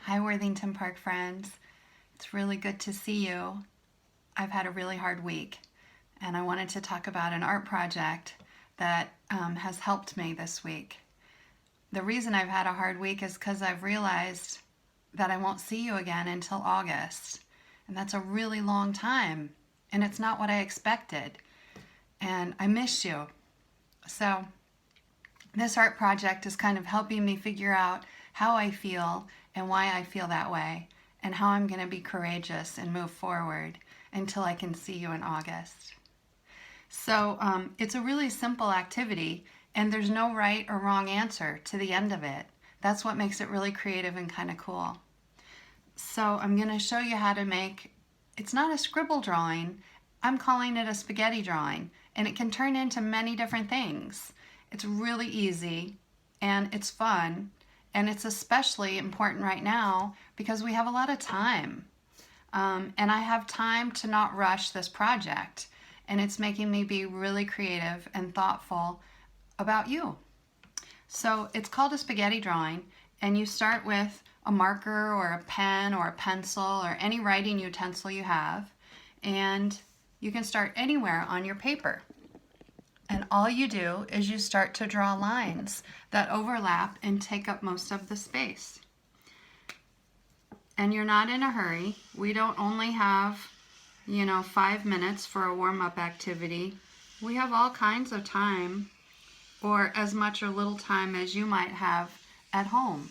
Hi, Worthington Park friends. It's really good to see you. I've had a really hard week, and I wanted to talk about an art project that has helped me this week. The reason I've had a hard week is because I've realized that I won't see you again until August, and that's a really long time, and it's not what I expected, and I miss you. So this art project is kind of helping me figure out how I feel and why I feel that way, and how I'm going to be courageous and move forward until I can see you in August. So it's a really simple activity, and there's no right or wrong answer to the end of it. That's what makes it really creative and kind of cool. So I'm going to show you how to make, it's not a scribble drawing, I'm calling it a spaghetti drawing, and it can turn into many different things. It's really easy, and it's fun, and it's especially important right now because we have a lot of time. And I have time to not rush this project, and it's making me be really creative and thoughtful about you. So it's called a spaghetti drawing, and you start with a marker or a pen or a pencil or any writing utensil you have, and you can start anywhere on your paper. And all you do is you start to draw lines that overlap and take up most of the space. And you're not in a hurry. We don't only have, 5 minutes for a warm-up activity. We have all kinds of time, or as much or little time as you might have at home.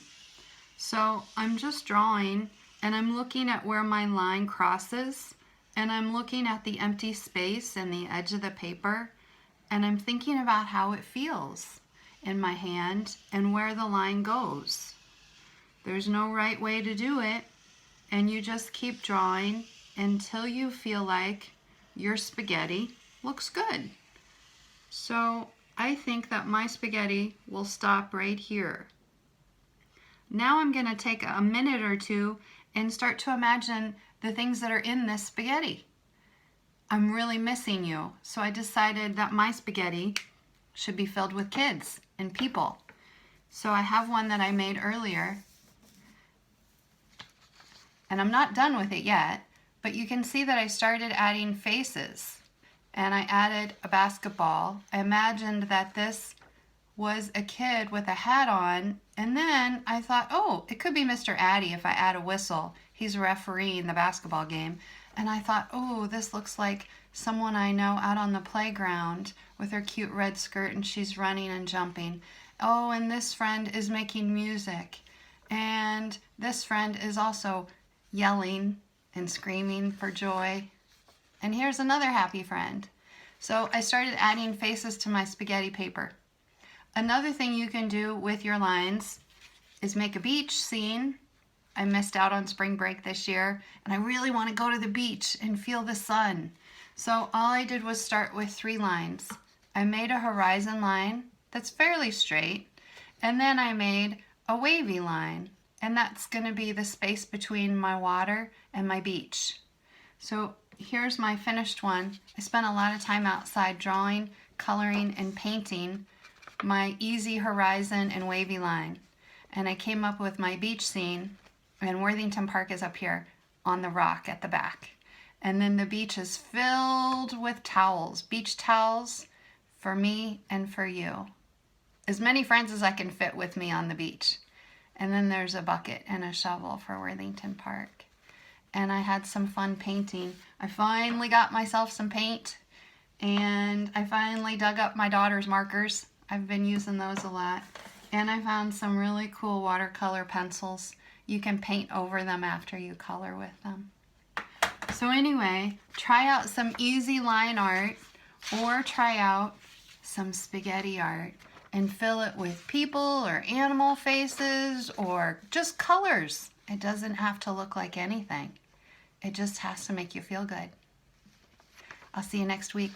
So I'm just drawing, and I'm looking at where my line crosses, and I'm looking at the empty space and the edge of the paper, and I'm thinking about how it feels in my hand and where the line goes. There's no right way to do it, and you just keep drawing until you feel like your spaghetti looks good. So I think that my spaghetti will stop right here. Now I'm going to take a minute or two and start to imagine the things that are in this spaghetti. I'm really missing you, so I decided that my spaghetti should be filled with kids and people. So I have one that I made earlier, and I'm not done with it yet, but you can see that I started adding faces, and I added a basketball. I imagined that this was a kid with a hat on, and then I thought, oh, it could be Mr. Addy if I add a whistle. He's refereeing the basketball game. And I thought, oh, this looks like someone I know out on the playground with her cute red skirt, and she's running and jumping. Oh, and this friend is making music. And this friend is also yelling and screaming for joy. And here's another happy friend. So I started adding faces to my spaghetti paper. Another thing you can do with your lines is make a beach scene. I missed out on spring break this year, and I really want to go to the beach and feel the sun. So all I did was start with 3 lines. I made a horizon line that's fairly straight, and then I made a wavy line, and that's going to be the space between my water and my beach. So here's my finished one. I spent a lot of time outside drawing, coloring, and painting my easy horizon and wavy line. And I came up with my beach scene, and Worthington Park is up here on the rock at the back. And then the beach is filled with towels, beach towels for me and for you. As many friends as I can fit with me on the beach. And then there's a bucket and a shovel for Worthington Park. And I had some fun painting. I finally got myself some paint, and I finally dug up my daughter's markers. I've been using those a lot. And I found some really cool watercolor pencils. You can paint over them after you color with them. So anyway, try out some easy line art, or try out some spaghetti art and fill it with people or animal faces or just colors. It doesn't have to look like anything. It just has to make you feel good. I'll see you next week.